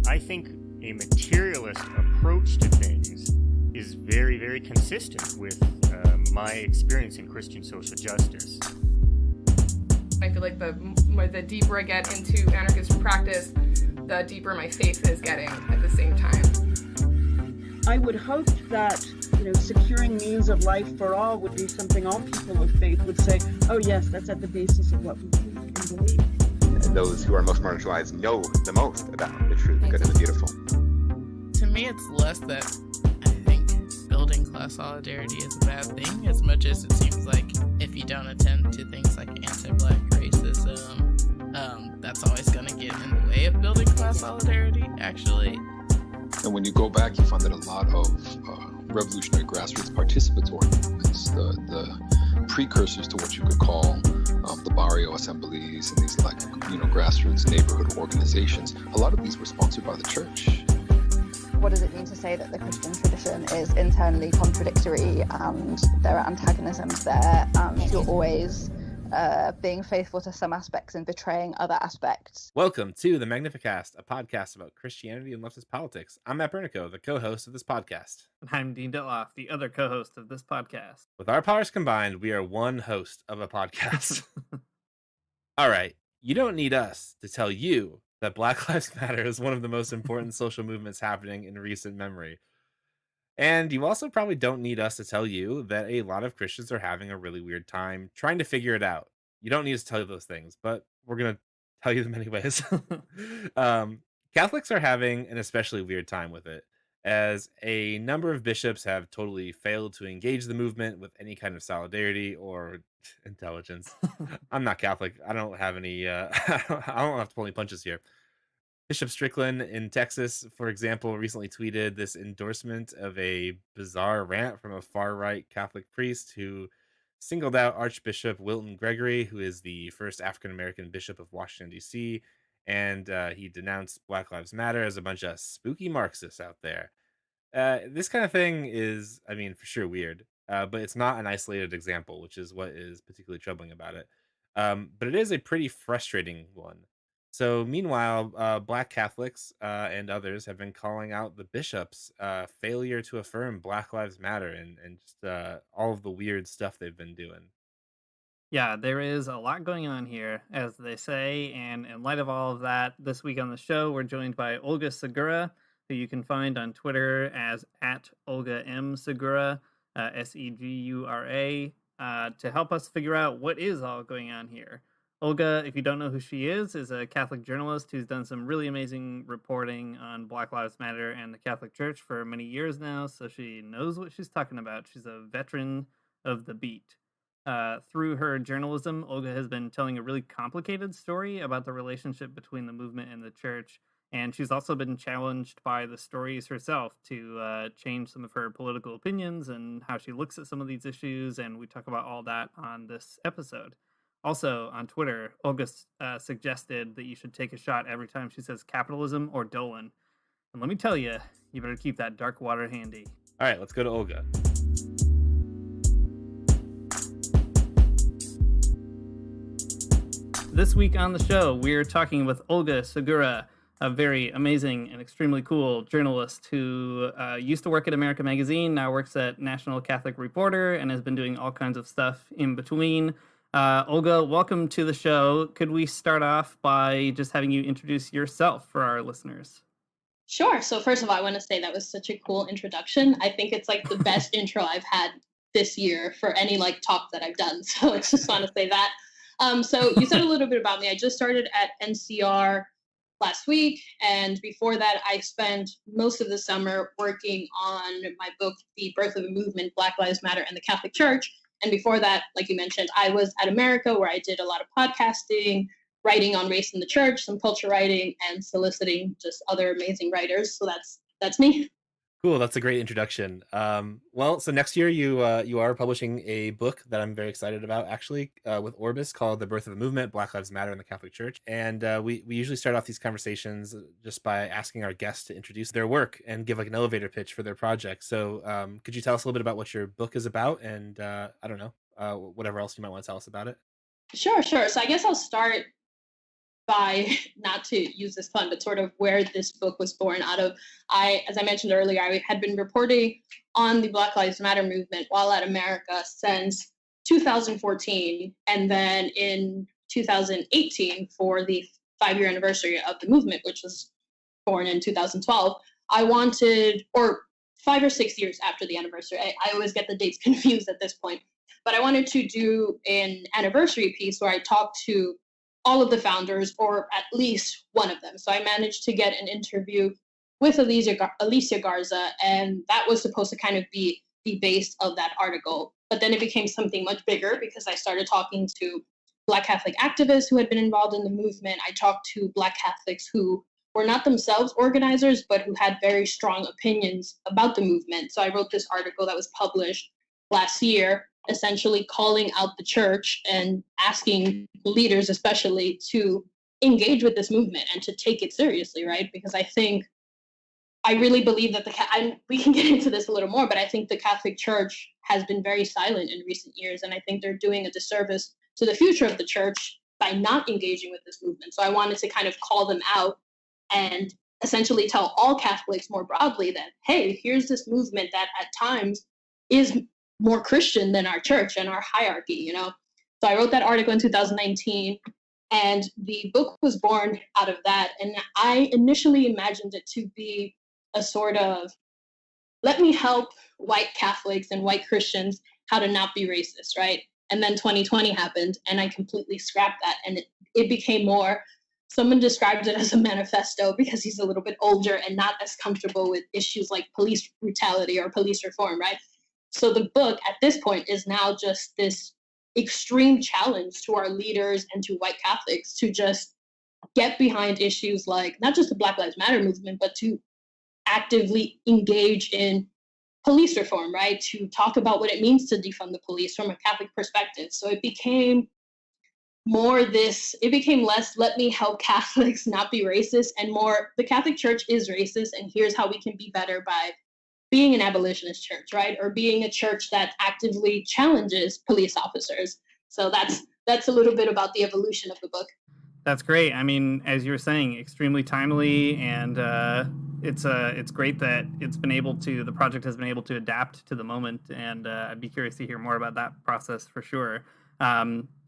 I think a materialist approach to things is very, very consistent with my experience in Christian social justice. I feel like the deeper I get into anarchist practice, the deeper my faith is getting at the same time. I would hope that, securing means of life for all would be something all people of faith would say, oh yes, that's at the basis of what we believe. And those who are most marginalized know the most about the true, the good, and the beautiful. To me, it's less that I think building class solidarity is a bad thing, as much as it seems like if you don't attend to things like anti-Black racism, that's always going to get in the way of building class solidarity, actually. And when you go back, you find that a lot of revolutionary grassroots participatory movements, the precursors to what you could call the barrio assemblies and these grassroots neighborhood organizations, a lot of these were sponsored by the church. What does it mean to say that the Christian tradition is internally contradictory and there are antagonisms there and you're always being faithful to some aspects and betraying other aspects? Welcome to the Magnificast, a podcast about Christianity and leftist politics. I'm Matt Bernico, the co-host of this podcast. And I'm Dean Ditloff, the other co-host of this podcast. With our powers combined, we are one host of a podcast. All right, you don't need us to tell you that Black Lives Matter is one of the most important social movements happening in recent memory. And you also probably don't need us to tell you that a lot of Christians are having a really weird time trying to figure it out. You don't need us to tell you those things, but we're going to tell you them anyways. Catholics are having an especially weird time with it, as a number of bishops have totally failed to engage the movement with any kind of solidarity or intelligence. I'm not Catholic. I don't have any, I don't have to pull any punches here. Bishop Strickland in Texas, for example, recently tweeted this endorsement of a bizarre rant from a far-right Catholic priest who singled out Archbishop Wilton Gregory, who is the first African-American bishop of Washington, D.C., and he denounced Black Lives Matter as a bunch of spooky Marxists out there. This kind of thing is, for sure weird, but it's not an isolated example, which is what is particularly troubling about it. But it is a pretty frustrating one. So meanwhile, Black Catholics and others have been calling out the bishops' failure to affirm Black Lives Matter and just all of the weird stuff they've been doing. Yeah, there is a lot going on here, as they say, and in light of all of that, this week on the show, we're joined by Olga Segura, who you can find on Twitter as @OlgaMSegura, Segura, to help us figure out what is all going on here. Olga, if you don't know who she is a Catholic journalist who's done some really amazing reporting on Black Lives Matter and the Catholic Church for many years now, so she knows what she's talking about. She's a veteran of the beat. Through her journalism, Olga has been telling a really complicated story about the relationship between the movement and the church, and she's also been challenged by the stories herself to change some of her political opinions and how she looks at some of these issues, and we talk about all that on this episode. Also, on Twitter, Olga suggested that you should take a shot every time she says capitalism or Dolan. And let me tell you, you better keep that dark water handy. All right, let's go to Olga. This week on the show, we're talking with Olga Segura, a very amazing and extremely cool journalist who used to work at America Magazine, now works at National Catholic Reporter, and has been doing all kinds of stuff in between. Olga, welcome to the show. Could we start off by just having you introduce yourself for our listeners? Sure. So first of all, I want to say that was such a cool introduction. I think it's like the best intro I've had this year for any talk that I've done. So I just want to say that. So you said a little bit about me. I just started at NCR last week. And before that, I spent most of the summer working on my book, The Birth of a Movement, Black Lives Matter and the Catholic Church. And before that, like you mentioned, I was at America, where I did a lot of podcasting, writing on race in the church, some culture writing, and soliciting just other amazing writers. So that's me. Cool, that's a great introduction. Well, so next year you are publishing a book that I'm very excited about, actually, with Orbis, called The Birth of a Movement, Black Lives Matter in the Catholic Church. And we usually start off these conversations just by asking our guests to introduce their work and give an elevator pitch for their project. So could you tell us a little bit about what your book is about and, I don't know, whatever else you might want to tell us about it? Sure. So I guess I'll start by, not to use this pun, but sort of where this book was born out of. As I mentioned earlier, I had been reporting on the Black Lives Matter movement while at America since 2014, and then in 2018 for the 5-year anniversary of the movement, which was born in 2012, I wanted, or 5 or 6 years after the anniversary, I always get the dates confused at this point, but I wanted to do an anniversary piece where I talked to all of the founders, or at least one of them. So I managed to get an interview with Alicia Garza, and that was supposed to kind of be the base of that article. But then it became something much bigger because I started talking to Black Catholic activists who had been involved in the movement. I talked to Black Catholics who were not themselves organizers, but who had very strong opinions about the movement. So I wrote this article that was published last year, essentially calling out the church and asking leaders especially to engage with this movement and to take it seriously, right? Because I really believe that we can get into this a little more, but I think the Catholic Church has been very silent in recent years, and I think they're doing a disservice to the future of the church by not engaging with this movement. So I wanted to kind of call them out and essentially tell all Catholics more broadly that, hey, here's this movement that at times is more Christian than our church and our hierarchy, you know? So I wrote that article in 2019, and the book was born out of that. And I initially imagined it to be a sort of, let me help white Catholics and white Christians how to not be racist, right? And then 2020 happened, and I completely scrapped that. And it became more, someone described it as a manifesto because he's a little bit older and not as comfortable with issues like police brutality or police reform, right? So the book at this point is now just this extreme challenge to our leaders and to white Catholics to just get behind issues like not just the Black Lives Matter movement, but to actively engage in police reform, right? To talk about what it means to defund the police from a Catholic perspective. So it became less, let me help Catholics not be racist, and more, the Catholic Church is racist, and here's how we can be better by being an abolitionist church, right? Or being a church that actively challenges police officers. So that's a little bit about the evolution of the book. That's great. I mean, as you were saying, extremely timely, and it's great that the project has been able to adapt to the moment, and I'd be curious to hear more about that process for sure.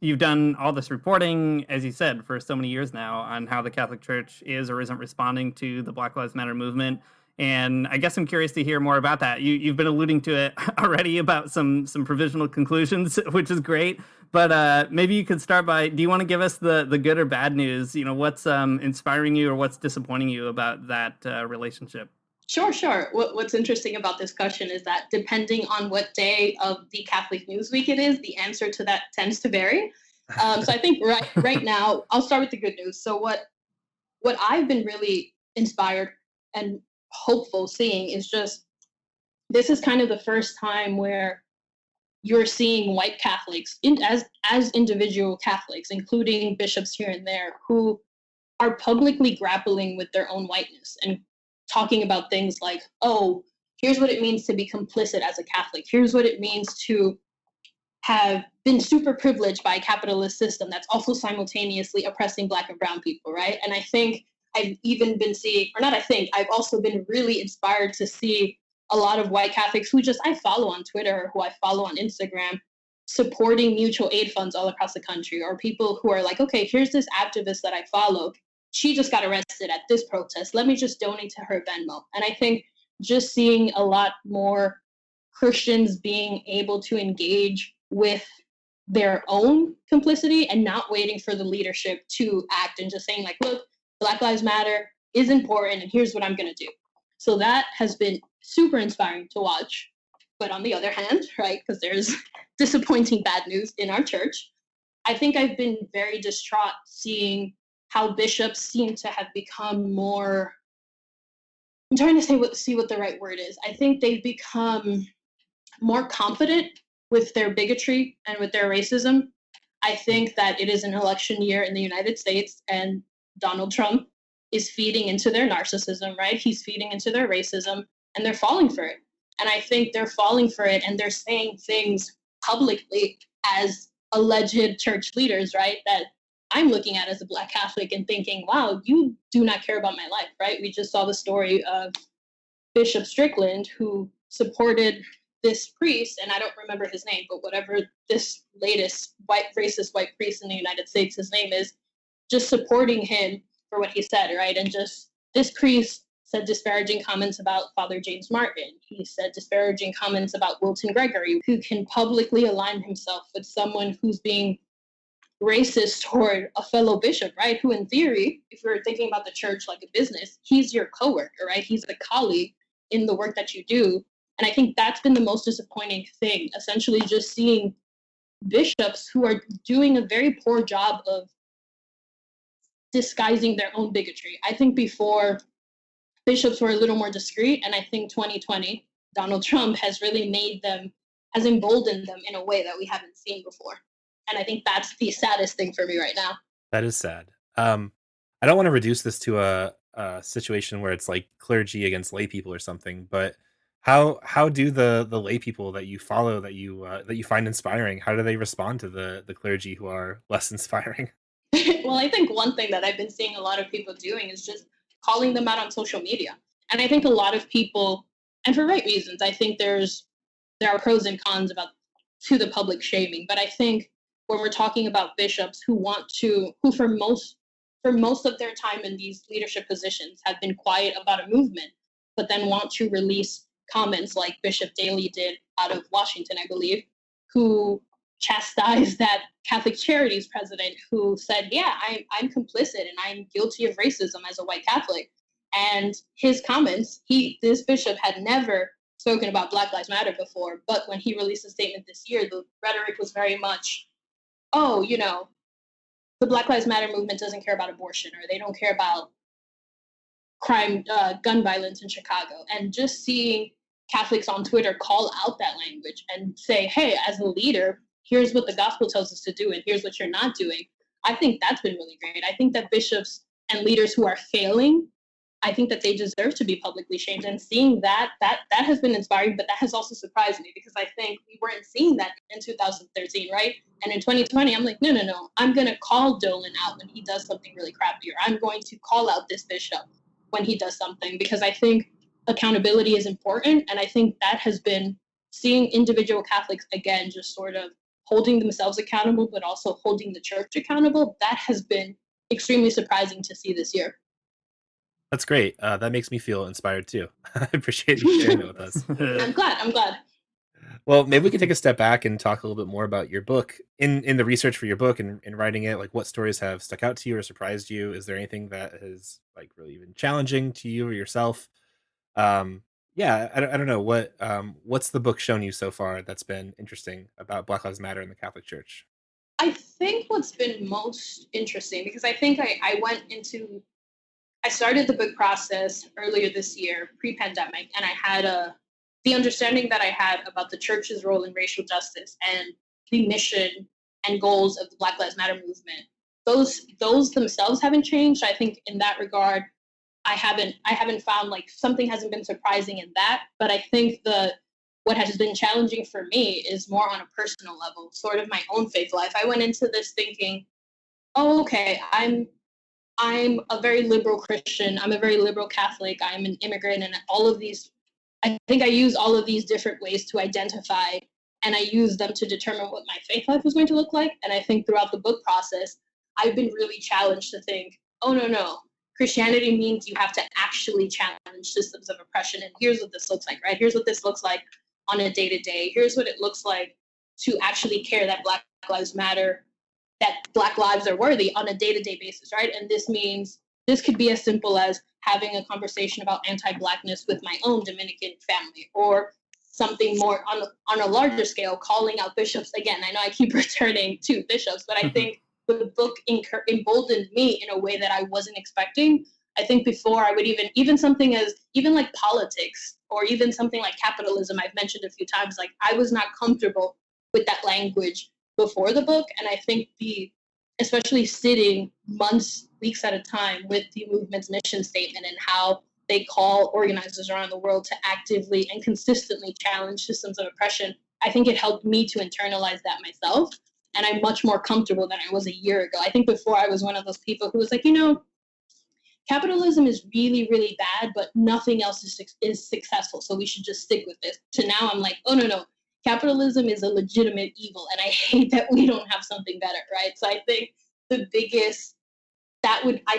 You've done all this reporting, as you said, for so many years now on how the Catholic Church is or isn't responding to the Black Lives Matter movement. And I guess I'm curious to hear more about that. You've been alluding to it already about some provisional conclusions, which is great. But maybe you could start by, do you want to give us the good or bad news? You know, what's inspiring you or what's disappointing you about that relationship? Sure. What's interesting about this question is that depending on what day of the Catholic News Week it is, the answer to that tends to vary. So I think right now, I'll start with the good news. So what I've been really inspired and hopeful seeing is just, this is kind of the first time where you're seeing white Catholics as individual Catholics, including bishops here and there, who are publicly grappling with their own whiteness and talking about things like, oh, here's what it means to be complicit as a Catholic. Here's what it means to have been super privileged by a capitalist system that's also simultaneously oppressing Black and brown people, right? And I think I've even been seeing, or not I think, I've also been really inspired to see a lot of white Catholics who I follow on Twitter, who I follow on Instagram, supporting mutual aid funds all across the country, or people who are like, okay, here's this activist that I follow. She just got arrested at this protest. Let me just donate to her Venmo. And I think just seeing a lot more Christians being able to engage with their own complicity and not waiting for the leadership to act and just saying like, look, Black Lives Matter is important and here's what I'm going to do. So that has been super inspiring to watch. But on the other hand, right, because there's disappointing bad news in our church, I think I've been very distraught seeing how bishops seem to have become more, I'm trying to see what the right word is. I think they've become more confident with their bigotry and with their racism. I think that it is an election year in the United States, and Donald Trump is feeding into their narcissism, right? He's feeding into their racism, and they're falling for it. And I think they're falling for it, and they're saying things publicly as alleged church leaders, right? That I'm looking at as a Black Catholic and thinking, wow, you do not care about my life, right? We just saw the story of Bishop Strickland, who supported this priest, and I don't remember his name, but whatever this latest racist white priest in the United States, his name is, just supporting him for what he said, right? And just this priest said disparaging comments about Father James Martin. He said disparaging comments about Wilton Gregory, who can publicly align himself with someone who's being racist toward a fellow bishop, right? Who in theory, if you're thinking about the church like a business, he's your coworker, right? He's a colleague in the work that you do. And I think that's been the most disappointing thing, essentially just seeing bishops who are doing a very poor job of disguising their own bigotry. I think before, bishops were a little more discreet, and I think 2020, Donald Trump has really has emboldened them in a way that we haven't seen before. And I think that's the saddest thing for me right now. That is sad. I don't want to reduce this to a situation where it's like clergy against lay people or something, but how do the lay people that you follow that you find inspiring, how do they respond to the clergy who are less inspiring? Well, I think one thing that I've been seeing a lot of people doing is just calling them out on social media. And I think a lot of people, and for right reasons, I think there are pros and cons to the public shaming. But I think when we're talking about bishops who for most of their time in these leadership positions have been quiet about a movement, but then want to release comments like Bishop Daley did out of Washington, I believe, who chastised that Catholic Charities president who said, yeah, I'm complicit and I'm guilty of racism as a white Catholic. And his comments, this bishop had never spoken about Black Lives Matter before, but when he released a statement this year, the rhetoric was very much, oh, the Black Lives Matter movement doesn't care about abortion, or they don't care about crime, gun violence in Chicago. And just seeing Catholics on Twitter call out that language and say, hey, as a leader, here's what the gospel tells us to do, and here's what you're not doing. I think that's been really great. I think that bishops and leaders who are failing, I think that they deserve to be publicly shamed. And seeing that has been inspiring, but that has also surprised me because I think we weren't seeing that in 2013, right? And in 2020, I'm like, no, I'm going to call Dolan out when he does something really crappy, or I'm going to call out this bishop when he does something, because I think accountability is important. And I think that has been seeing individual Catholics, again, just sort of holding themselves accountable, but also holding the church accountable. That has been extremely surprising to see this year. That's great. That makes me feel inspired too. I appreciate you sharing it with us. I'm glad. Well, maybe we can take a step back and talk a little bit more about your book. In the research for your book and in writing it, like what stories have stuck out to you or surprised you? Is there anything that has like really been challenging to you or yourself? Yeah, I don't know what's the book shown you so far that's been interesting about Black Lives Matter in the Catholic Church? I think what's been most interesting, because I think I started the book process earlier this year, pre-pandemic, and I had the understanding that I had about the church's role in racial justice and the mission and goals of the Black Lives Matter movement. Those themselves haven't changed. I think in that regard, I haven't found like something hasn't been surprising in that, but I think what has been challenging for me is more on a personal level, sort of my own faith life. I went into this thinking, oh, okay, I'm a very liberal Christian. I'm a very liberal Catholic. I'm an immigrant, and all of these, I think I use all of these different ways to identify, and I use them to determine what my faith life was going to look like. And I think throughout the book process, I've been really challenged to think, oh, no. Christianity means you have to actually challenge systems of oppression. And here's what this looks like, right? Here's what this looks like on a day-to-day. Here's what it looks like to actually care that Black Lives Matter, that Black lives are worthy on a day-to-day basis, right? And this could be as simple as having a conversation about anti-Blackness with my own Dominican family, or something more on a larger scale, calling out bishops. Again, I know I keep returning to bishops, but I think the book emboldened me in a way that I wasn't expecting. I think before I would even something as even like politics, or even something like capitalism, I've mentioned a few times, like I was not comfortable with that language before the book. And I think especially sitting months, weeks at a time with the movement's mission statement and how they call organizers around the world to actively and consistently challenge systems of oppression, I think it helped me to internalize that myself. And I'm much more comfortable than I was a year ago. I think before I was one of those people who was like, capitalism is really, really bad, but nothing else is successful. So we should just stick with this. To now I'm like, oh, no. Capitalism is a legitimate evil. And I hate that we don't have something better, right? So I think I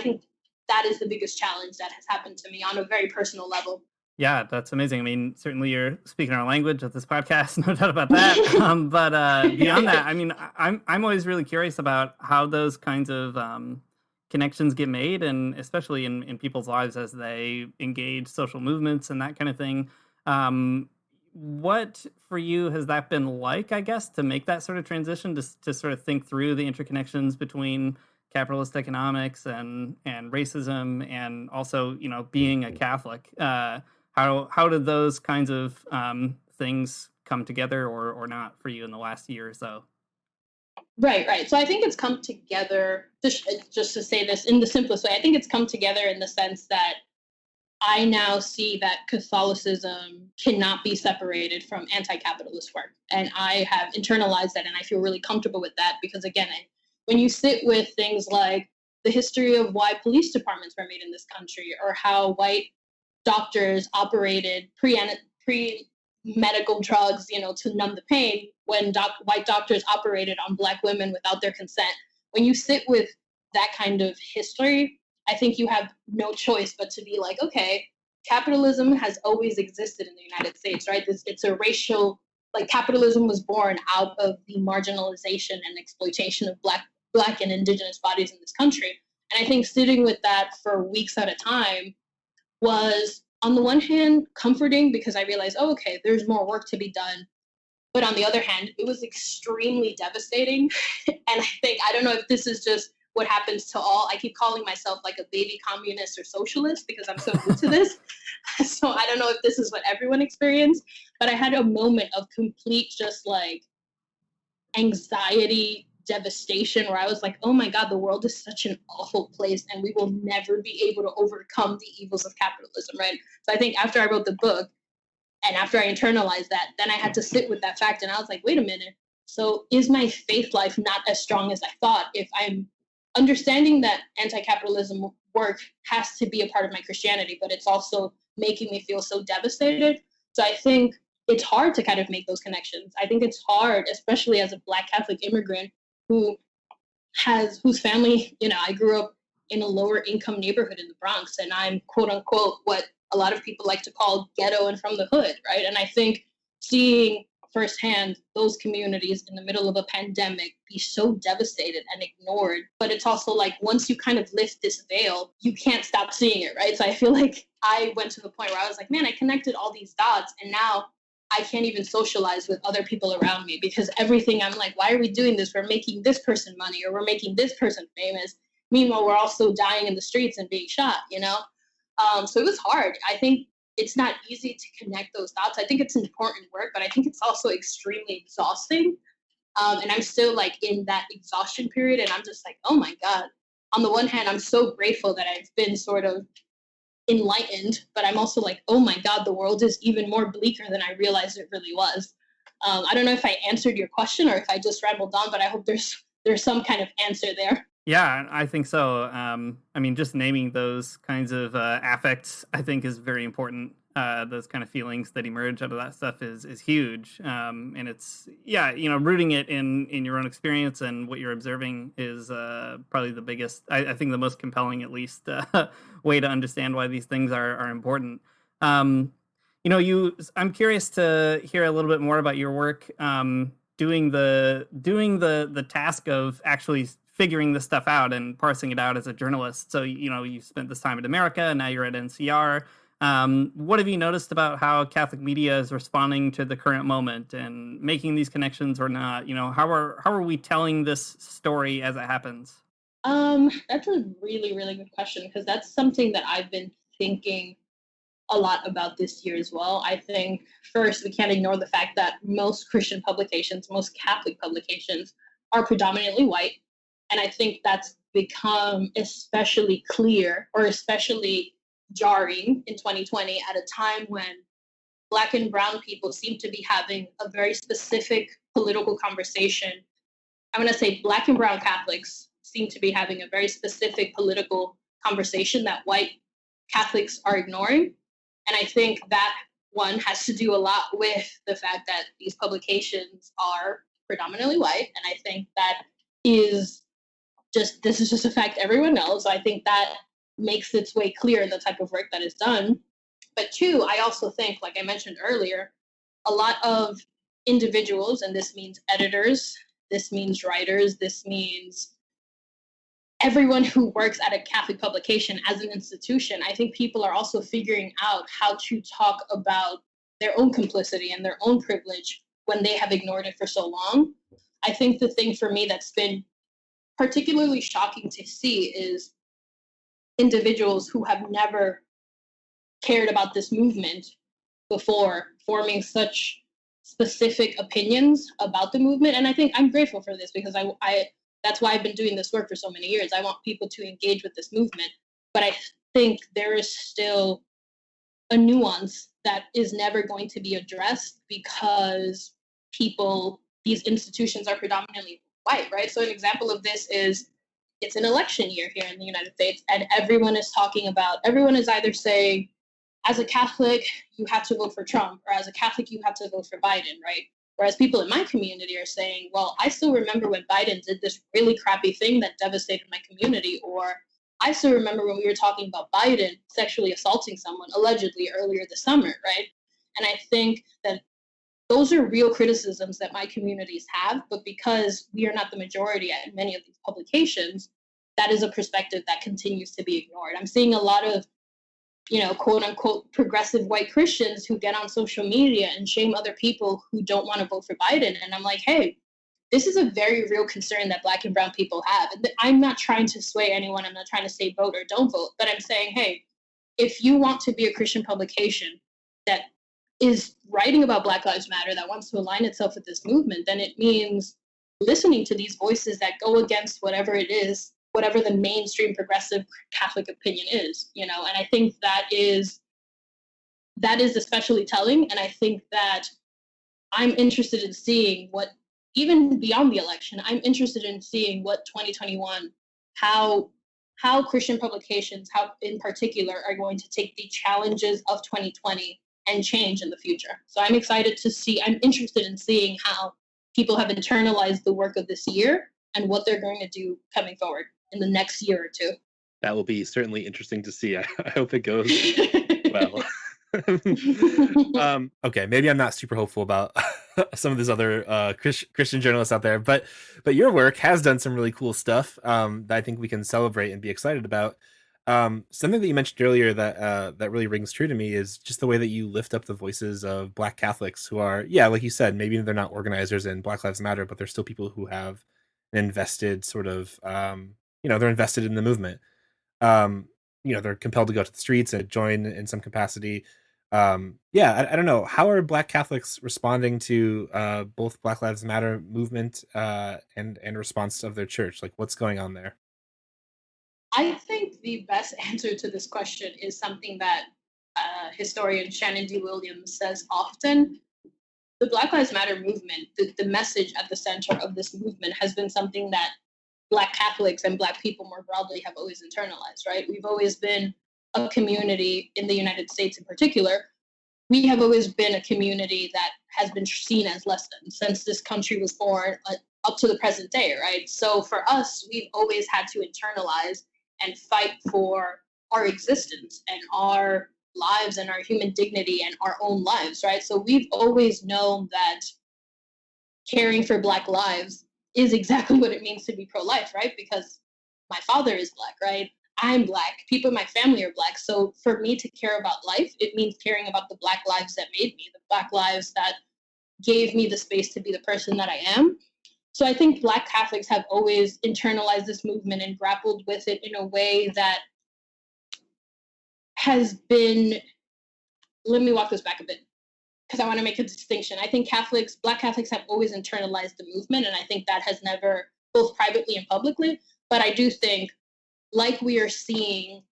think that is the biggest challenge that has happened to me on a very personal level. Yeah, that's amazing. I mean, certainly you're speaking our language at this podcast, no doubt about that. But beyond that, I mean, I'm always really curious about how those kinds of connections get made, and especially in people's lives as they engage social movements and that kind of thing. What for you has that been like, I guess, to make that sort of transition, to sort of think through the interconnections between capitalist economics and racism, and also, being a Catholic? How did those kinds of things come together or not for you in the last year or so? Right. So I think it's come together, just to say this in the simplest way, I think it's come together in the sense that I now see that Catholicism cannot be separated from anti-capitalist work. And I have internalized that, and I feel really comfortable with that because, again, when you sit with things like the history of why police departments were made in this country, or how white doctors operated pre-medical drugs, to numb the pain, when white doctors operated on Black women without their consent. When you sit with that kind of history, I think you have no choice but to be like, okay, capitalism has always existed in the United States, right? It's a racial, capitalism was born out of the marginalization and exploitation of Black and Indigenous bodies in this country. And I think sitting with that for weeks at a time was, on the one hand, comforting because I realized, oh, okay, there's more work to be done. But on the other hand, it was extremely devastating. And I don't know if this is just what happens to all. I keep calling myself like a baby communist or socialist because I'm so new to this. So I don't know if this is what everyone experienced, but I had a moment of complete just anxiety, devastation, where I was like, oh my God, the world is such an awful place and we will never be able to overcome the evils of capitalism, right? So I think after I wrote the book and after I internalized that, then I had to sit with that fact and I was like, wait a minute. So is my faith life not as strong as I thought if I'm understanding that anti-capitalism work has to be a part of my Christianity, but it's also making me feel so devastated? So I think it's hard to kind of make those connections. I think it's hard, especially as a Black Catholic immigrant whose family, I grew up in a lower income neighborhood in the Bronx, and I'm quote unquote what a lot of people like to call ghetto and from the hood, right? And I think seeing firsthand those communities in the middle of a pandemic be so devastated and ignored, but it's also like once you kind of lift this veil, you can't stop seeing it, right? So I feel like I went to the point where I was like, man, I connected all these dots, and now I can't even socialize with other people around me because everything, I'm like, why are we doing this? We're making this person money, or we're making this person famous. Meanwhile, we're also dying in the streets and being shot, So it was hard. I think it's not easy to connect those dots. I think it's important work, but I think it's also extremely exhausting. And I'm still in that exhaustion period, and I'm just like, oh my God. On the one hand, I'm so grateful that I've been sort of enlightened, but I'm also like, oh my God, the world is even more bleaker than I realized it really was. I don't know if I answered your question or if I just rambled on, but I hope there's some kind of answer there. Yeah, I think so. I mean, just naming those kinds of affects, I think, is very important. Those kind of feelings that emerge out of that stuff is huge. And it's, rooting it in your own experience and what you're observing is probably the biggest, I think the most compelling, at least, way to understand why these things are important. I'm curious to hear a little bit more about your work doing the task of actually figuring this stuff out and parsing it out as a journalist. So, you spent this time in America and now you're at NCR. What have you noticed about how Catholic media is responding to the current moment and making these connections or not? How are we telling this story as it happens? That's a really, really good question, because that's something that I've been thinking a lot about this year as well. I think first, we can't ignore the fact that most Christian publications, most Catholic publications are predominantly white. And I think that's become especially clear or especially jarring in 2020 at a time when Black and brown people seem to be having a very specific political conversation I'm going to say Black and brown Catholics seem to be having a very specific political conversation that white Catholics are ignoring. And I think that one has to do a lot with the fact that these publications are predominantly white. And I think that is this is just a fact everyone knows. So I think that makes its way clear in the type of work that is done. But two, I also think, like I mentioned earlier, a lot of individuals, and this means editors, this means writers, this means everyone who works at a Catholic publication as an institution, I think people are also figuring out how to talk about their own complicity and their own privilege when they have ignored it for so long. I think the thing for me that's been particularly shocking to see is individuals who have never cared about this movement before forming such specific opinions about the movement. And I think I'm grateful for this because I that's why I've been doing this work for so many years. I want people to engage with this movement. But I think there is still a nuance that is never going to be addressed because these institutions are predominantly white, right? So an example of this is it's an election year here in the United States, and everyone is either saying, as a Catholic, you have to vote for Trump, or as a Catholic, you have to vote for Biden, right? Whereas people in my community are saying, well, I still remember when Biden did this really crappy thing that devastated my community, or I still remember when we were talking about Biden sexually assaulting someone allegedly earlier this summer, right? And I think that those are real criticisms that my communities have, but because we are not the majority at many of these publications, that is a perspective that continues to be ignored. I'm seeing a lot of, quote unquote, progressive white Christians who get on social media and shame other people who don't want to vote for Biden. And I'm like, hey, this is a very real concern that Black and brown people have. And I'm not trying to sway anyone. I'm not trying to say vote or don't vote, but I'm saying, hey, if you want to be a Christian publication that is writing about Black Lives Matter, that wants to align itself with this movement, then it means listening to these voices that go against whatever it is, whatever the mainstream progressive Catholic opinion is, and I think that is especially telling. And I think that I'm interested in seeing what, even beyond the election, I'm interested in seeing what 2021, how Christian publications, how in particular, are going to take the challenges of 2020 and change in the future. So I'm interested in seeing how people have internalized the work of this year and what they're going to do coming forward in the next year or two. That will be certainly interesting to see. I hope it goes well. Okay, maybe I'm not super hopeful about some of these other Christian journalists out there, but your work has done some really cool stuff that I think we can celebrate and be excited about. Something that you mentioned earlier that really rings true to me is just the way that you lift up the voices of Black Catholics who are, like you said, maybe they're not organizers in Black Lives Matter, but they're still people who have an invested sort of, they're invested in the movement. They're compelled to go to the streets and join in some capacity. I don't know. How are Black Catholics responding to both Black Lives Matter movement and response of their church? Like, what's going on there? I think the best answer to this question is something that historian Shannon D. Williams says often. The Black Lives Matter movement, the message at the center of this movement has been something that Black Catholics and Black people more broadly have always internalized, right? We've always been a community in the United States in particular. We have always been a community that has been seen as less than since this country was born up to the present day, right? So for us, we've always had to internalize and fight for our existence and our lives and our human dignity and our own lives, right? So we've always known that caring for Black lives is exactly what it means to be pro-life, right? Because my father is Black, right? I'm Black. People in my family are Black. So for me to care about life, it means caring about the Black lives that made me, the Black lives that gave me the space to be the person that I am. So I think Black Catholics have always internalized this movement and grappled with it in a way that has been, let me walk this back a bit, because I want to make a distinction. I think Black Catholics have always internalized the movement, and I think that has never, both privately and publicly, but I do think, like we are seeing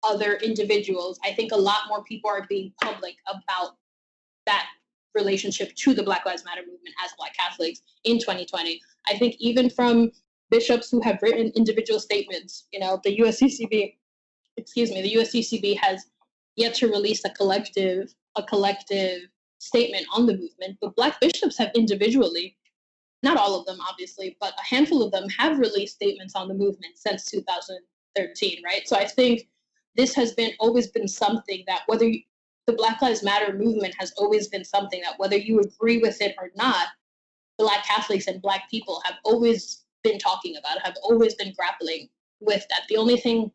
other individuals, I think a lot more people are being public about that relationship to the Black Lives Matter movement as Black Catholics in 2020. I think even from bishops who have written individual statements, the USCCB, the USCCB has yet to release a collective statement on the movement, but Black bishops have individually, not all of them obviously, but a handful of them have released statements on the movement since 2013, right? So I think this has always been something that the Black Lives Matter movement has always been something that whether you agree with it or not, Black Catholics and Black people have always been talking about it, have always been grappling with that. The only thing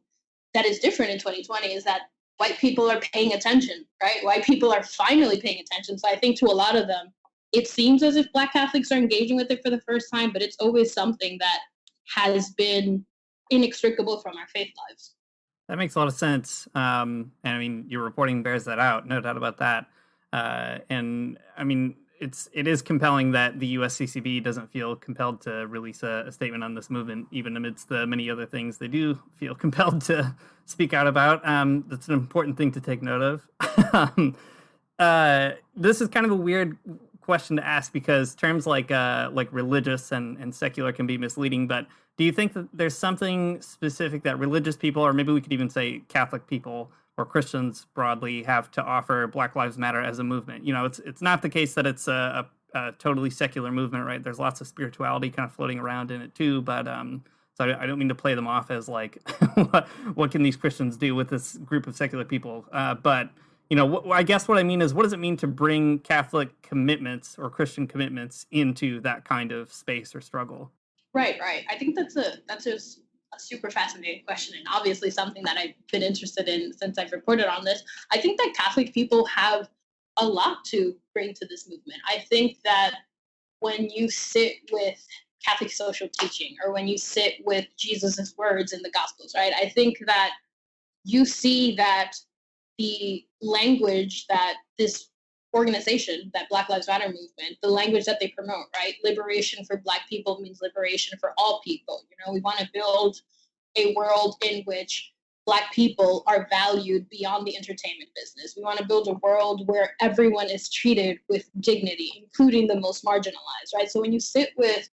that is different in 2020 is that white people are paying attention, right? White people are finally paying attention. So I think to a lot of them, it seems as if Black Catholics are engaging with it for the first time, but it's always something that has been inextricable from our faith lives. That makes a lot of sense. And I mean, your reporting bears that out, no doubt about that. And I mean, it is compelling that the USCCB doesn't feel compelled to release a statement on this movement, even amidst the many other things they do feel compelled to speak out about. That's an important thing to take note of. This is kind of a weird question to ask because terms like religious and secular can be misleading, but do you think that there's something specific that religious people, or maybe we could even say Catholic people or Christians broadly, have to offer Black Lives Matter as a movement? It's not the case that it's a totally secular movement, right? There's lots of spirituality kind of floating around in it too, but so I don't mean to play them off as like, what can these Christians do with this group of secular people? But I guess what I mean is, what does it mean to bring Catholic commitments or Christian commitments into that kind of space or struggle? Right. I think that's just a super fascinating question, and obviously something that I've been interested in since I've reported on this. I think that Catholic people have a lot to bring to this movement. I think that when you sit with Catholic social teaching, or when you sit with Jesus's words in the Gospels, right? I think that you see that the language that this organization, that Black Lives Matter movement, the language that they promote, right? Liberation for Black people means liberation for all people. We want to build a world in which Black people are valued beyond the entertainment business. We want to build a world where everyone is treated with dignity, including the most marginalized, right? So when you sit with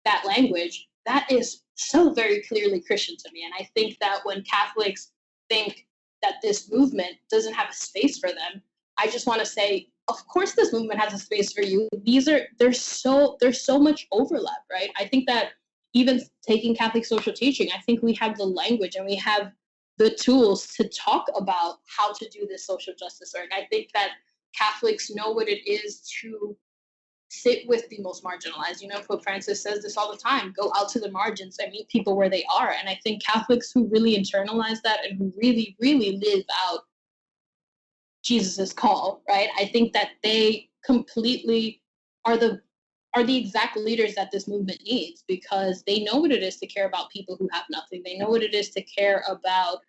that language, that is so very clearly Christian to me. And I think that when Catholics think that this movement doesn't have a space for them, I just want to say, of course this movement has a space for you. There's so much overlap, right? I think that even taking Catholic social teaching, I think we have the language and we have the tools to talk about how to do this social justice work. I think that Catholics know what it is to sit with the most marginalized. Pope Francis says this all the time: go out to the margins and meet people where they are. And I think Catholics who really internalize that and who really, really live out Jesus's call, right? I think that they completely are the exact leaders that this movement needs, because they know what it is to care about people who have nothing. They know what it is to care about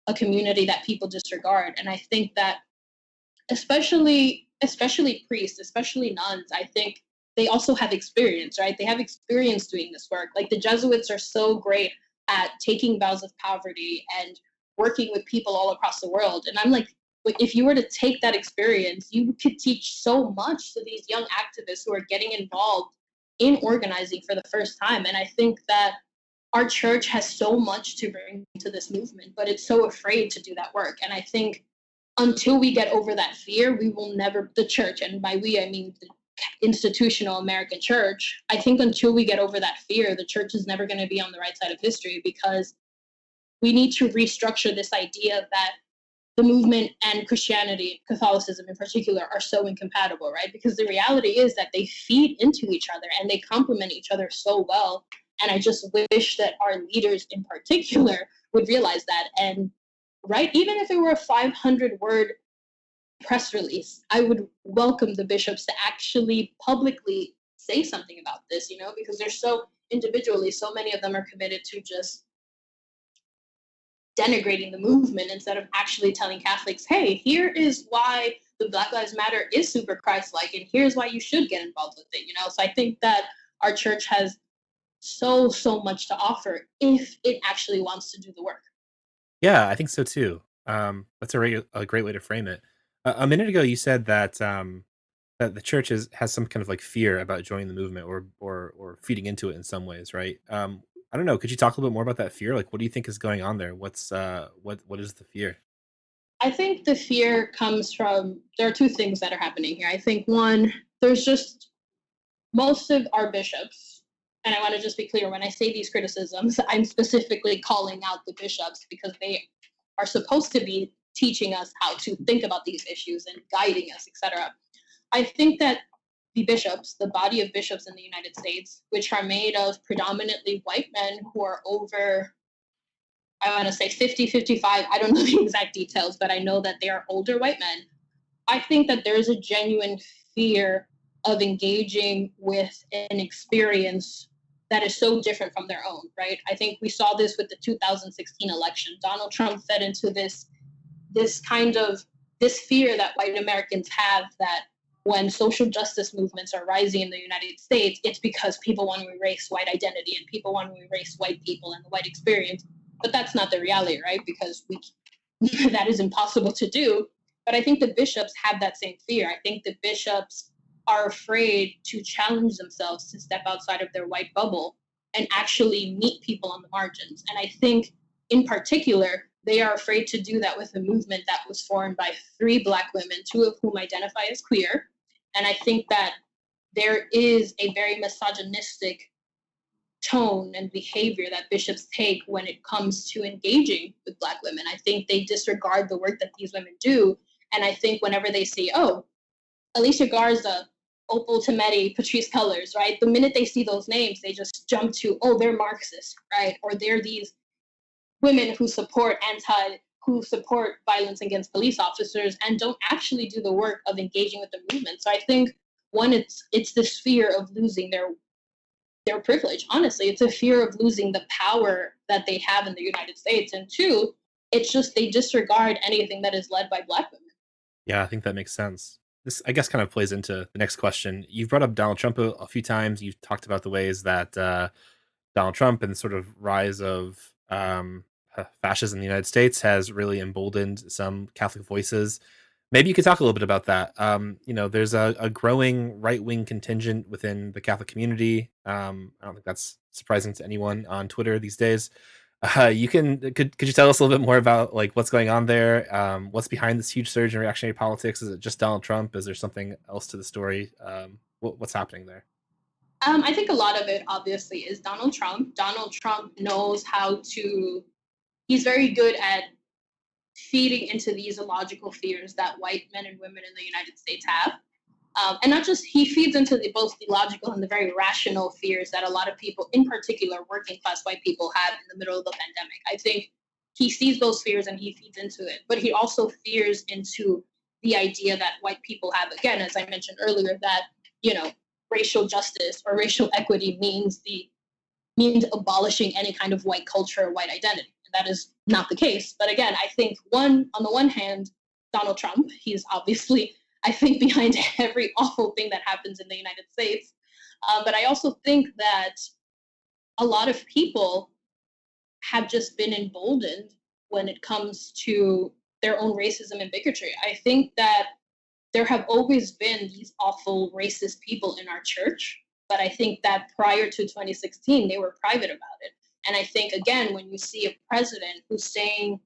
a community that people disregard. And I think that especially priests, especially nuns, I think they also have experience, right? They have experience doing this work. Like the Jesuits are so great at taking vows of poverty and working with people all across the world. And I'm like, if you were to take that experience, you could teach so much to these young activists who are getting involved in organizing for the first time. And I think that our church has so much to bring to this movement, but it's so afraid to do that work. And I think until we get over that fear, we will never, the church, and by we, I mean the institutional American church, I think until we get over that fear, the church is never going to be on the right side of history, because we need to restructure this idea that the movement and Christianity, Catholicism in particular, are so incompatible, right? Because the reality is that they feed into each other and they complement each other so well. And I just wish that our leaders in particular would realize that. And right, even if it were a 500-word press release, I would welcome the bishops to actually publicly say something about this, because they're so individually, so many of them are committed to just denigrating the movement instead of actually telling Catholics, hey, here is why the Black Lives Matter is super Christ-like, and here's why you should get involved with it, So I think that our church has so much to offer if it actually wants to do the work. Yeah, I think so too. That's a great way to frame it. A minute ago, you said that that the church has some kind of like fear about joining the movement or feeding into it in some ways, right? I don't know. Could you talk a little bit more about that fear? Like, what do you think is going on there? What is the fear? I think the fear comes from, there are two things that are happening here. I think one, there's just most of our bishops, and I want to just be clear, when I say these criticisms, I'm specifically calling out the bishops because they are supposed to be teaching us how to think about these issues and guiding us, etc. I think that the bishops, the body of bishops in the United States, which are made of predominantly white men who are over, I want to say 50, 55, I don't know the exact details, but I know that they are older white men. I think that there's a genuine fear of engaging with an experience that is so different from their own, right? I think we saw this with the 2016 election. Donald Trump fed into this fear that white Americans have that when social justice movements are rising in the United States, it's because people want to erase white identity and people want to erase white people and the white experience. But that's not the reality, right? Because that is impossible to do. But I think the bishops have that same fear. I think the bishops are afraid to challenge themselves to step outside of their white bubble and actually meet people on the margins. And I think in particular, they are afraid to do that with a movement that was formed by 3 Black women, 2 of whom identify as queer. And I think that there is a very misogynistic tone and behavior that bishops take when it comes to engaging with Black women. I think they disregard the work that these women do. And I think whenever they see, oh, Alicia Garza, Opal Tometi, Patrisse Cullors, right? The minute they see those names, they just jump to, oh, they're Marxist, right? Or they're these women who support violence against police officers and don't actually do the work of engaging with the movement. So I think one, it's this fear of losing their privilege. Honestly, it's a fear of losing the power that they have in the United States. And 2, it's just they disregard anything that is led by Black women. Yeah, I think that makes sense. This, I guess, kind of plays into the next question. You've brought up Donald Trump a few times. You've talked about the ways that Donald Trump and the sort of rise of fascism in the United States has really emboldened some Catholic voices. Maybe you could talk a little bit about that. There's a growing right-wing contingent within the Catholic community. I don't think that's surprising to anyone on Twitter these days. Could you tell us a little bit more about like what's going on there? What's behind this huge surge in reactionary politics? Is it just Donald Trump? Is there something else to the story? What's happening there? I think a lot of it obviously is Donald Trump. Donald Trump knows he's very good at feeding into these illogical fears that white men and women in the United States have. And not just, he feeds into both the logical and the very rational fears that a lot of people, in particular working class white people, had in the middle of the pandemic. I think he sees those fears and he feeds into it, but he also fears into the idea that white people have, again, as I mentioned earlier, that, racial justice or racial equity means abolishing any kind of white culture or white identity. That is not the case. But again, I think on the one hand, Donald Trump, he's obviously, I think, behind every awful thing that happens in the United States. But I also think that a lot of people have just been emboldened when it comes to their own racism and bigotry. I think that there have always been these awful racist people in our church, but I think that prior to 2016, they were private about it. And I think, again, when you see a president who's saying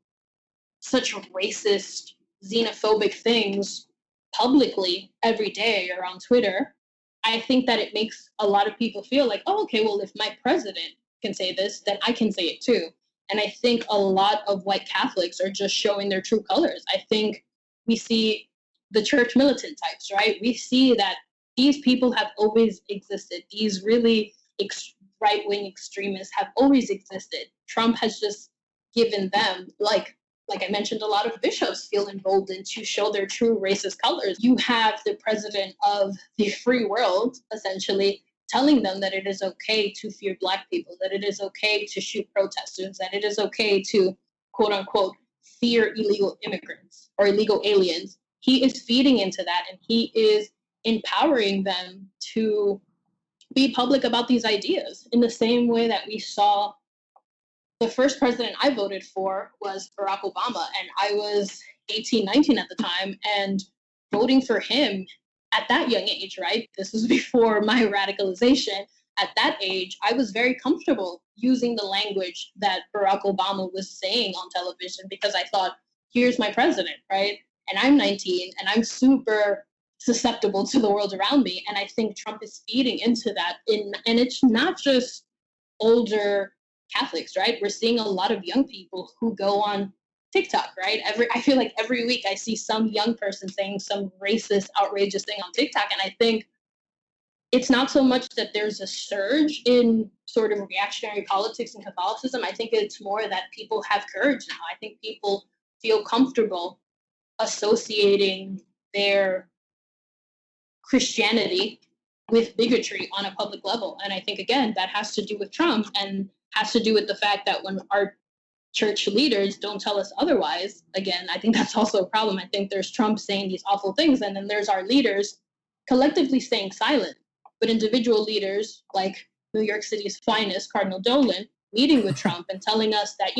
such racist, xenophobic things publicly every day or on Twitter, I think that it makes a lot of people feel like, oh, okay, well, if my president can say this, then I can say it too. And I think a lot of white Catholics are just showing their true colors. I think we see the church militant types, right? We see that these people have always existed. These really right-wing extremists have always existed. Trump has just given them, like I mentioned, a lot of bishops feel emboldened to show their true racist colors. You have the president of the free world, essentially, telling them that it is okay to fear Black people, that it is okay to shoot protesters, that it is okay to, quote unquote, fear illegal immigrants or illegal aliens. He is feeding into that, and he is empowering them to be public about these ideas in the same way that we saw the first president I voted for was Barack Obama, and I was 18, 19 at the time, and voting for him at that young age, right? This was before my radicalization. At that age, I was very comfortable using the language that Barack Obama was saying on television because I thought, here's my president, right? And I'm 19 and I'm super susceptible to the world around me. And I think Trump is feeding into that. And it's not just older Catholics, right? We're seeing a lot of young people who go on TikTok, right? I feel like every week I see some young person saying some racist, outrageous thing on TikTok. And I think it's not so much that there's a surge in sort of reactionary politics and Catholicism. I think it's more that people have courage now. I think people feel comfortable associating their Christianity with bigotry on a public level. And I think, again, that has to do with Trump and has to do with the fact that when our church leaders don't tell us otherwise, again, I think that's also a problem. I think there's Trump saying these awful things, and then there's our leaders collectively staying silent. But individual leaders like New York City's finest, Cardinal Dolan, meeting with Trump and telling us that,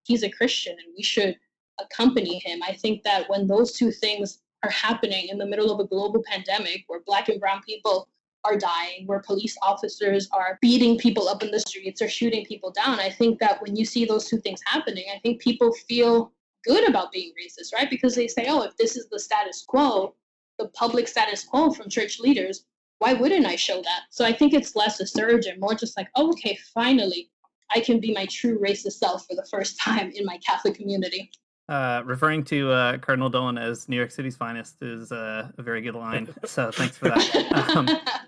he's a Christian and we should accompany him. I think that when those two things are happening in the middle of a global pandemic where Black and brown people are dying, where police officers are beating people up in the streets or shooting people down, I think that when you see those two things happening, I think people feel good about being racist, right? Because they say, oh, if this is the status quo, the public status quo from church leaders, why wouldn't I show that? So I think it's less a surge and more just like, oh, okay, finally, I can be my true racist self for the first time in my Catholic community. Referring to Cardinal Dolan as New York City's finest is a very good line. So thanks for that.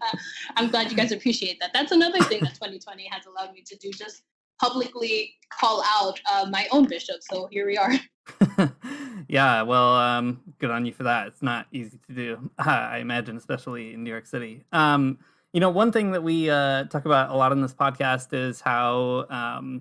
I'm glad you guys appreciate that. That's another thing that 2020 has allowed me to do, just publicly call out my own bishop. So here we are. Yeah, well, good on you for that. It's not easy to do, I imagine, especially in New York City. One thing that we talk about a lot on this podcast is how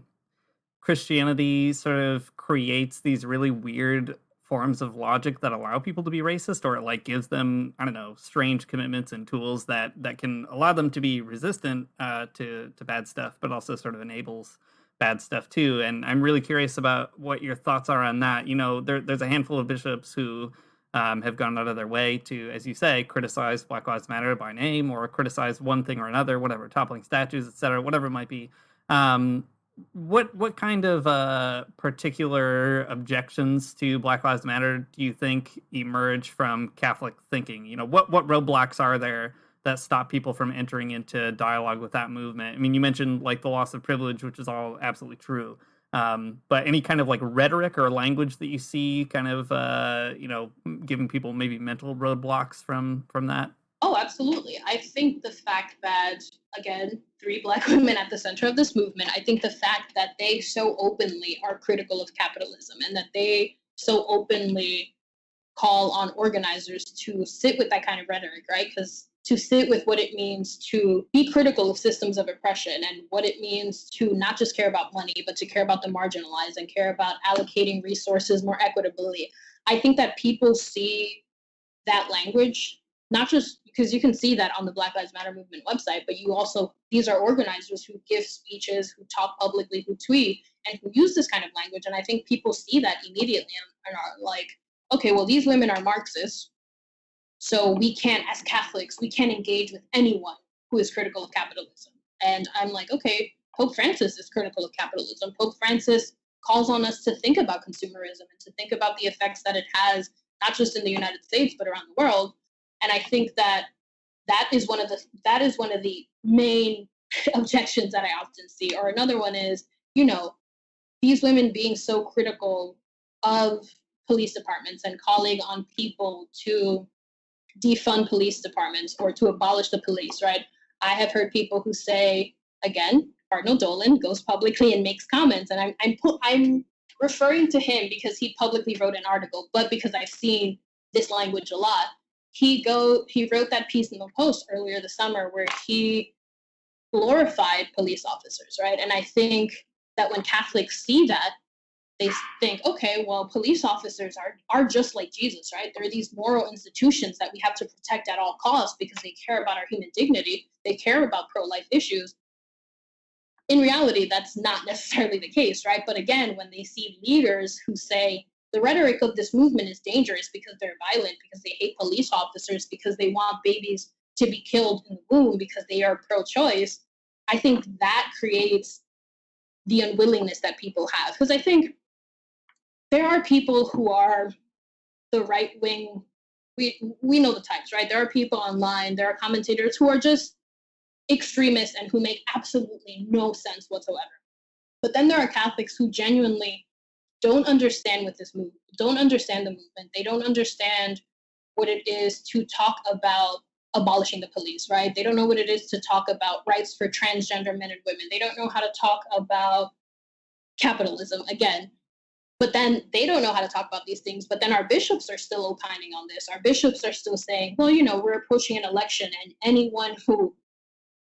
Christianity sort of creates these really weird forms of logic that allow people to be racist, or it like gives them, I don't know, strange commitments and tools that can allow them to be resistant to bad stuff, but also sort of enables bad stuff too. And I'm really curious about what your thoughts are on that. There's a handful of bishops who have gone out of their way to, as you say, criticize Black Lives Matter by name or criticize one thing or another, whatever, toppling statues, etc., whatever it might be. What kind of particular objections to Black Lives Matter do you think emerge from Catholic thinking? What roadblocks are there that stop people from entering into dialogue with that movement? I mean, you mentioned like the loss of privilege, which is all absolutely true. But any kind of like rhetoric or language that you see kind of, giving people maybe mental roadblocks from that? Oh, absolutely. I think the fact that, again, 3 Black women at the center of this movement, I think the fact that they so openly are critical of capitalism and that they so openly call on organizers to sit with that kind of rhetoric, right? Because to sit with what it means to be critical of systems of oppression and what it means to not just care about money, but to care about the marginalized and care about allocating resources more equitably. I think that people see that language, not just because you can see that on the Black Lives Matter movement website, but you also, these are organizers who give speeches, who talk publicly, who tweet, and who use this kind of language. And I think people see that immediately and are like, okay, well, these women are Marxists, so we can't, as Catholics, we can't engage with anyone who is critical of capitalism. And I'm like, okay, Pope Francis is critical of capitalism. Pope Francis calls on us to think about consumerism and to think about the effects that it has, not just in the United States, but around the world. And I think that is one of the main objections that I often see. Or another one is, these women being so critical of police departments and calling on people to defund police departments or to abolish the police, right? I have heard people who say, again, Cardinal Dolan goes publicly and makes comments, and I'm referring to him because he publicly wrote an article, but because I've seen this language a lot. He wrote that piece in the Post earlier this summer where he glorified police officers, right? And I think that when Catholics see that, they think, okay, well, police officers are just like Jesus, right? They're these moral institutions that we have to protect at all costs because they care about our human dignity. They care about pro-life issues. In reality, that's not necessarily the case, right? But again, when they see leaders who say the rhetoric of this movement is dangerous because they're violent, because they hate police officers, because they want babies to be killed in the womb, because they are pro-choice, I think that creates the unwillingness that people have. Because I think there are people who are the right wing. We know the types, right? There are people online, there are commentators who are just extremists and who make absolutely no sense whatsoever. But then there are Catholics who genuinely don't understand what this movement, don't understand the movement. They don't understand what it is to talk about abolishing the police, right? They don't know what it is to talk about rights for transgender men and women. They don't know how to talk about capitalism, again. But then they don't know how to talk about these things. But then our bishops are still opining on this. Our bishops are still saying, well, you know, we're approaching an election and anyone who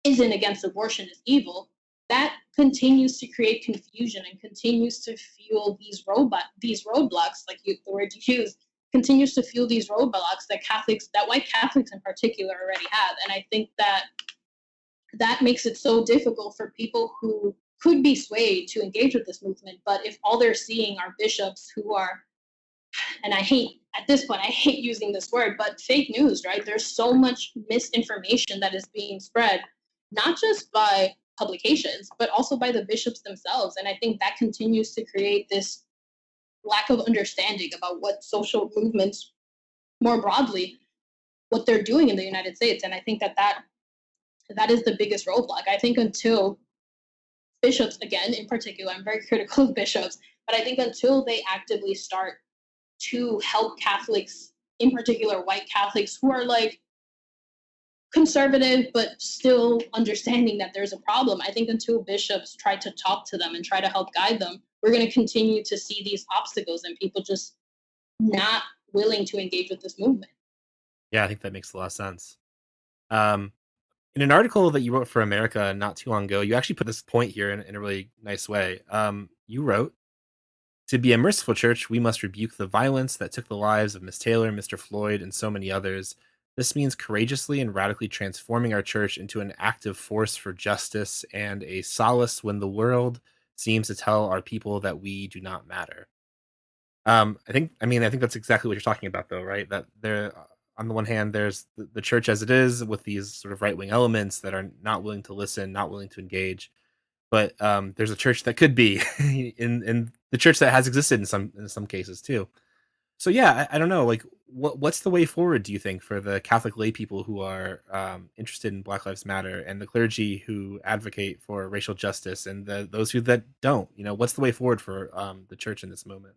isn't against abortion is evil. That continues to create confusion and continues to fuel these roadblocks, like the word you use, continues to fuel these roadblocks that white Catholics in particular already have. And I think that makes it so difficult for people who could be swayed to engage with this movement. But if all they're seeing are bishops who are, and at this point, I hate using this word, but fake news, right? There's so much misinformation that is being spread, not just by publications, but also by the bishops themselves. And I think that continues to create this lack of understanding about what social movements, more broadly, what they're doing in the United States. And I think that is the biggest roadblock. I think until bishops, again, in particular, I'm very critical of bishops, but I think until they actively start to help Catholics, in particular white Catholics, who are like conservative, but still understanding that there's a problem, I think until bishops try to talk to them and try to help guide them, we're going to continue to see these obstacles and people just not willing to engage with this movement. Yeah, I think that makes a lot of sense. In an article that you wrote for America not too long ago, you actually put this point here in a really nice way. You wrote, "To be a merciful church, we must rebuke the violence that took the lives of Miss Taylor, Mr. Floyd, and so many others. This means courageously and radically transforming our church into an active force for justice and a solace when the world seems to tell our people that we do not matter." I think that's exactly what you're talking about, though, right? That there, on the one hand, there's the church as it is with these sort of right wing elements that are not willing to listen, not willing to engage. But there's a church that could be in the church that has existed in some cases too. So yeah, I don't know. Like, what's the way forward? Do you think for the Catholic lay people who are interested in Black Lives Matter and the clergy who advocate for racial justice and those who that don't? You know, what's the way forward for the church in this moment?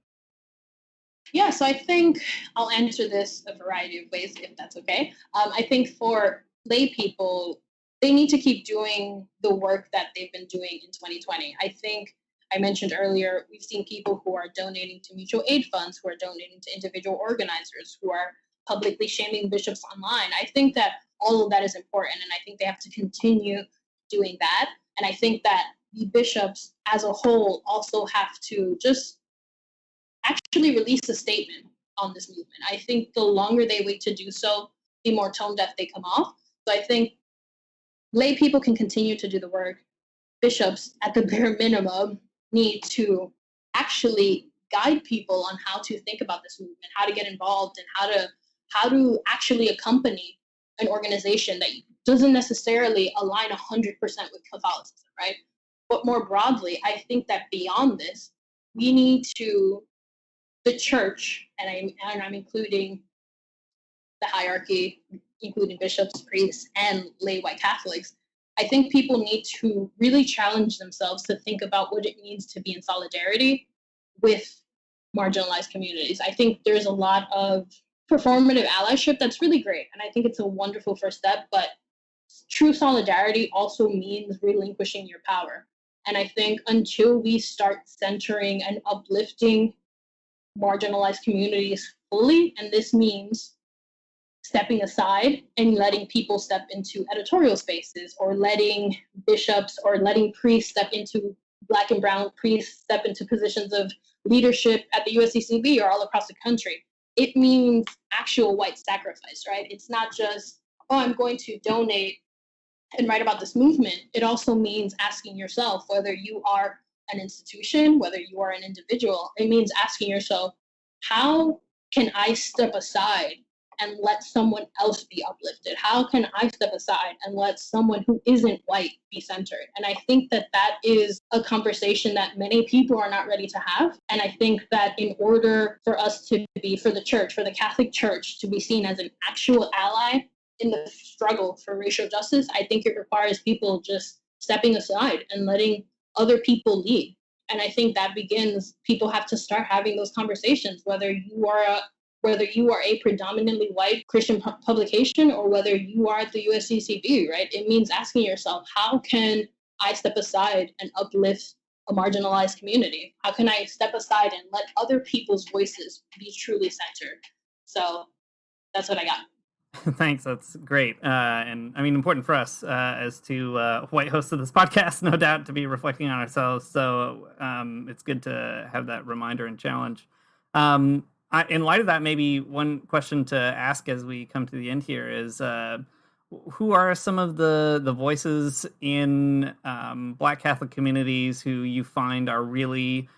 Yeah, so I think I'll answer this a variety of ways, if that's okay. I think for lay people, they need to keep doing the work that they've been doing in 2020. I think I mentioned earlier, we've seen people who are donating to mutual aid funds, who are donating to individual organizers, who are publicly shaming bishops online. I think that all of that is important, and I think they have to continue doing that. And I think that the bishops as a whole also have to just actually release a statement on this movement. I think the longer they wait to do so, the more tone deaf they come off. So I think lay people can continue to do the work. Bishops, at the bare minimum, need to actually guide people on how to think about this movement, how to get involved, and how to actually accompany an organization that doesn't necessarily align 100% with Catholicism, right? But more broadly, I think that beyond this, we need to, the church, and I'm including the hierarchy, including bishops, priests, and lay white Catholics, I think people need to really challenge themselves to think about what it means to be in solidarity with marginalized communities. I think there's a lot of performative allyship that's really great, and I think it's a wonderful first step, but true solidarity also means relinquishing your power. And I think until we start centering and uplifting marginalized communities fully, and this means stepping aside and letting people step into editorial spaces, or letting bishops or letting priests step into, Black and brown priests step into positions of leadership at the USCCB or all across the country. It means actual white sacrifice, right? It's not just, oh, I'm going to donate and write about this movement. It also means asking yourself whether you are an institution, whether you are an individual. It means asking yourself, how can I step aside and let someone else be uplifted? How can I step aside and let someone who isn't white be centered? And I think that that is a conversation that many people are not ready to have. And I think that in order for us to be, for the church, for the Catholic Church to be seen as an actual ally in the struggle for racial justice, I think it requires people just stepping aside and letting other people lead. And I think that begins, people have to start having those conversations, whether you are a predominantly white Christian publication or whether you are at the USCCB, right? It means asking yourself, how can I step aside and uplift a marginalized community? How can I step aside and let other people's voices be truly centered? So that's what I got. Thanks, that's great. And I mean, important for us as two white hosts of this podcast, no doubt, to be reflecting on ourselves. So it's good to have that reminder and challenge. In light of that, maybe one question to ask as we come to the end here is, who are some of the voices in Black Catholic communities who you find are really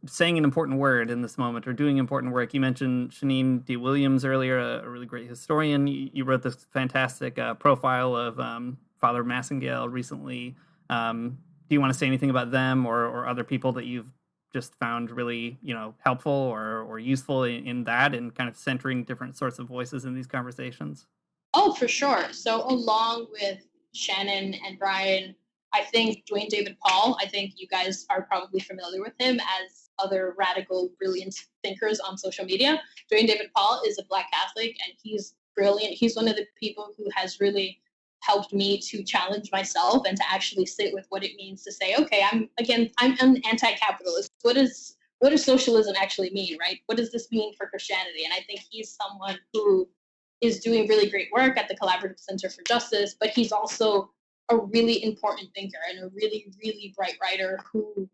saying an important word in this moment or doing important work? You mentioned Shanine D. Williams earlier, a really great historian. You wrote this fantastic profile of Father Massengale recently. Do you want to say anything about them or other people that you've just found really, helpful or useful in that and kind of centering different sorts of voices in these conversations? Oh, for sure. So along with Shannon and Brian, I think Dwayne David Paul, I think you guys are probably familiar with him as other radical, brilliant thinkers on social media. Dwayne David Paul is a Black Catholic and he's brilliant. He's one of the people who has really helped me to challenge myself and to actually sit with what it means to say, okay, I'm an anti-capitalist. What does socialism actually mean, right? What does this mean for Christianity? And I think he's someone who is doing really great work at the Collaborative Center for Justice, but he's also a really important thinker and a really, really bright writer who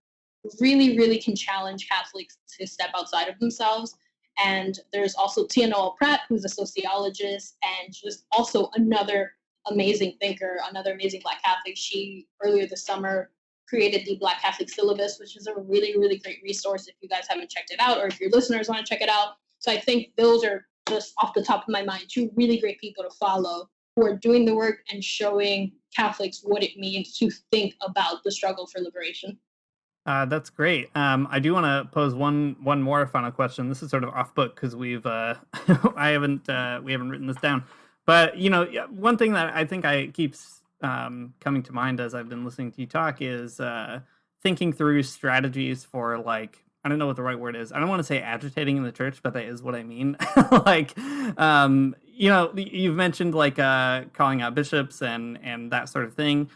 really, really can challenge Catholics to step outside of themselves. And there's also Tia Noel Pratt, who's a sociologist and just also another amazing thinker, another amazing Black Catholic. She, earlier this summer, created the Black Catholic Syllabus, which is a really, really great resource if you guys haven't checked it out or if your listeners want to check it out. So I think those are just off the top of my mind, two really great people to follow who are doing the work and showing Catholics what it means to think about the struggle for liberation. That's great. I do want to pose one more final question. This is sort of off book because we haven't written this down. But one thing that I think keeps coming to mind as I've been listening to you talk is thinking through strategies for, like, I don't know what the right word is. I don't want to say agitating in the church, but that is what I mean. Like, you've mentioned like calling out bishops and that sort of thing.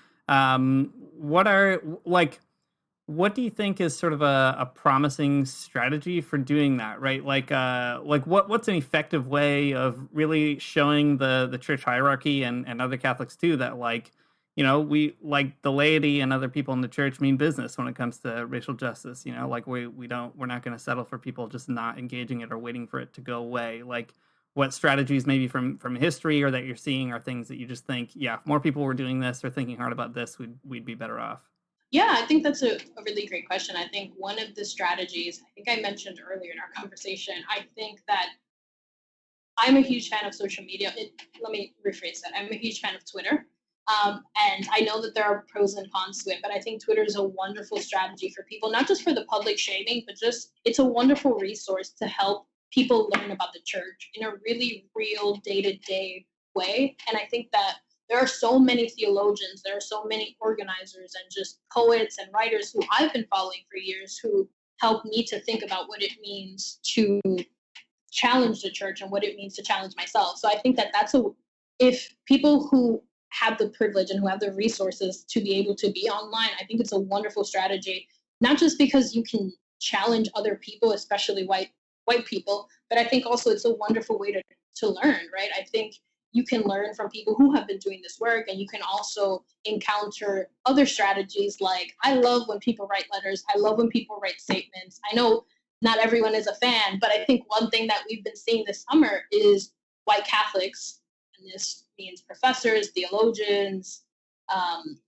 What do you think is sort of a promising strategy for doing that, right? Like what's an effective way of really showing the church hierarchy and other Catholics too that, like, we, like, the laity and other people in the church mean business when it comes to racial justice. Like we're not going to settle for people just not engaging it or waiting for it to go away. Like, what strategies maybe from history or that you're seeing are things that you just think, yeah, if more people were doing this or thinking hard about this, we'd be better off? Yeah, I think that's a really great question. I think one of the strategies, I think I mentioned earlier in our conversation, I think that I'm a huge fan of social media. Let me rephrase that. I'm a huge fan of Twitter. And I know that there are pros and cons to it, but I think Twitter is a wonderful strategy for people, not just for the public shaming, but just it's a wonderful resource to help people learn about the church in a really real day-to-day way. And I think that there are so many theologians, there are so many organizers and just poets and writers who I've been following for years who help me to think about what it means to challenge the church and what it means to challenge myself. So I think that if people who have the privilege and who have the resources to be able to be online, I think it's a wonderful strategy, not just because you can challenge other people, especially white people, but I think also it's a wonderful way to learn, right? I think you can learn from people who have been doing this work, and you can also encounter other strategies. Like, I love when people write letters. I love when people write statements. I know not everyone is a fan, but I think one thing that we've been seeing this summer is white Catholics, and this means professors, theologians,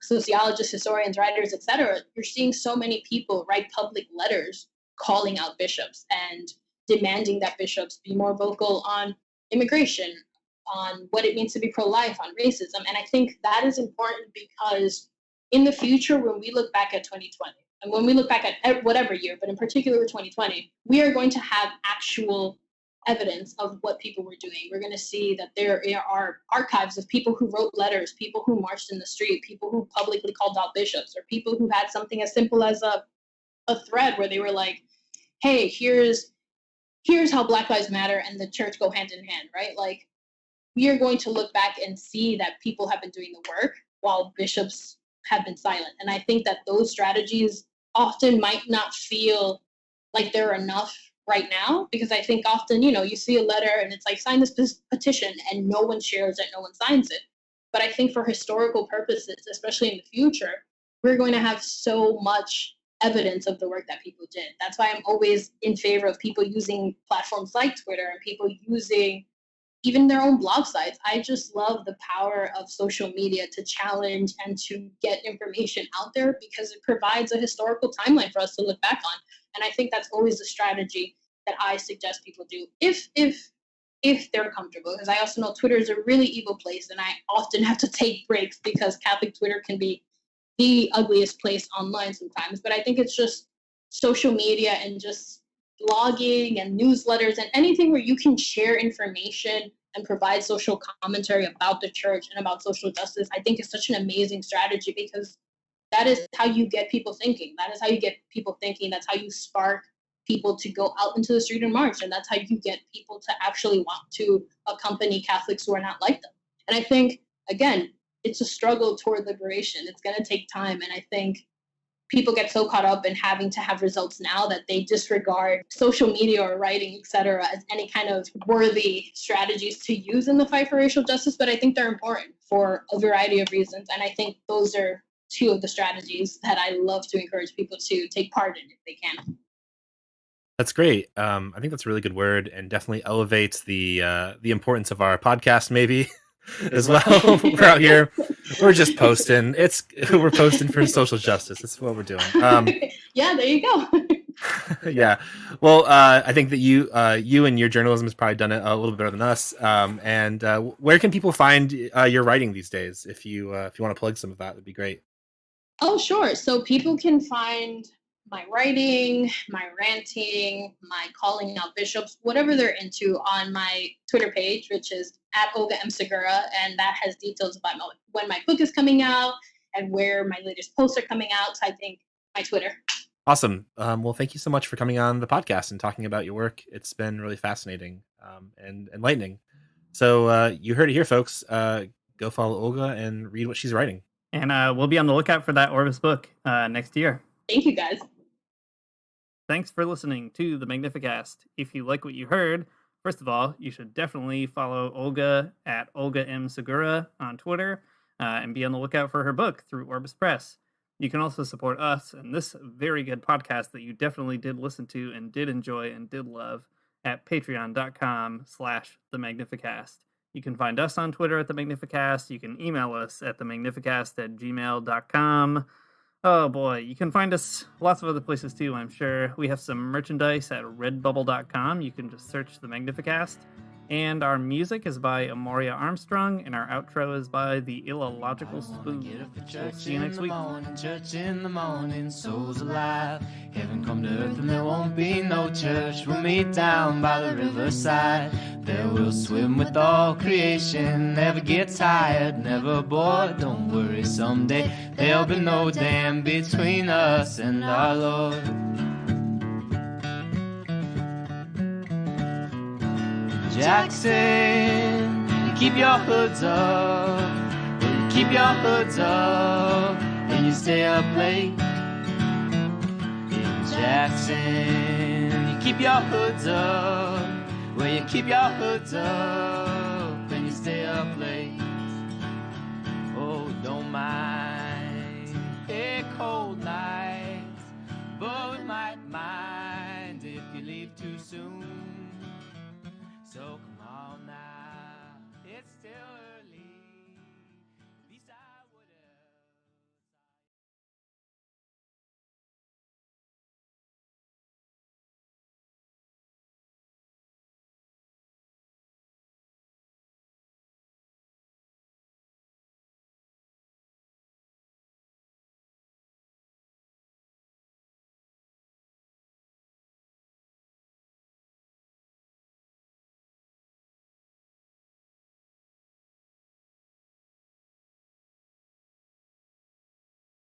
sociologists, historians, writers, etc. You're seeing so many people write public letters calling out bishops and demanding that bishops be more vocal on immigration, on what it means to be pro-life, on racism. And I think that is important because in the future, when we look back at 2020, and when we look back at whatever year, but in particular 2020, we are going to have actual evidence of what people were doing. We're going to see that there are archives of people who wrote letters, people who marched in the street, people who publicly called out bishops, or people who had something as simple as a thread where they were like, hey, here's how Black Lives Matter and the church go hand in hand, right? Like, we are going to look back and see that people have been doing the work while bishops have been silent. And I think that those strategies often might not feel like they're enough right now, because I think often, you see a letter and it's like, sign this petition, and no one shares it, no one signs it. But I think for historical purposes, especially in the future, we're going to have so much evidence of the work that people did. That's why I'm always in favor of people using platforms like Twitter and people using even their own blog sites. I just love the power of social media to challenge and to get information out there, because it provides a historical timeline for us to look back on. And I think that's always a strategy that I suggest people do if they're comfortable, because I also know Twitter is a really evil place, and I often have to take breaks because Catholic Twitter can be the ugliest place online sometimes. But I think it's just social media and just blogging and newsletters and anything where you can share information and provide social commentary about the church and about social justice, I think is such an amazing strategy, because that is how you get people thinking. That is how you get people thinking. That's how you spark people to go out into the street and march. And that's how you get people to actually want to accompany Catholics who are not like them. And I think, again, it's a struggle toward liberation. It's going to take time. And I think people get so caught up in having to have results now that they disregard social media or writing, etc., as any kind of worthy strategies to use in the fight for racial justice. But I think they're important for a variety of reasons. And I think those are two of the strategies that I love to encourage people to take part in if they can. That's great. I think that's a really good word, and definitely elevates the importance of our podcast, maybe as well. We're out here, we're just posting. We're posting for social justice. That's what we're doing. Yeah, there you go. Yeah. Well, I think that you and your journalism has probably done it a little bit better than us. And where can people find your writing these days? If you want to plug some of that, that'd be great. Oh, sure. So people can find my writing, my ranting, my calling out bishops, whatever they're into, on my Twitter page, which is at Olga Segura, and that has details about when my book is coming out and where my latest posts are coming out. So I think my Twitter. Awesome. Well, thank you so much for coming on the podcast and talking about your work. It's been really fascinating and enlightening. So you heard it here, folks. Go follow Olga and read what she's writing. And we'll be on the lookout for that Orbis book next year. Thank you, guys. Thanks for listening to the Magnificast. If you like what you heard, first of all, you should definitely follow Olga at Olga M. Segura on Twitter and be on the lookout for her book through Orbis Press. You can also support us and this very good podcast that you definitely did listen to and did enjoy and did love at patreon.com/themagnificast. You can find us on Twitter at The Magnificast. You can email us at themagnificast@gmail.com. Oh boy, you can find us lots of other places too, I'm sure. We have some merchandise at redbubble.com. You can just search The Magnificast. And our music is by Amoria Armstrong, and our outro is by The Illogical Spoon. We'll see you next week. Church in the morning, souls alive. Heaven come to earth and there won't be no church. We'll meet down by the riverside. There we'll swim with all creation. Never get tired, never bored. Don't worry, someday there'll be no dam between us and our Lord. Jackson, keep your hoods up. Well, you keep your hoods up and you stay up late. In Jackson, you keep your hoods up. Well, you keep your hoods up.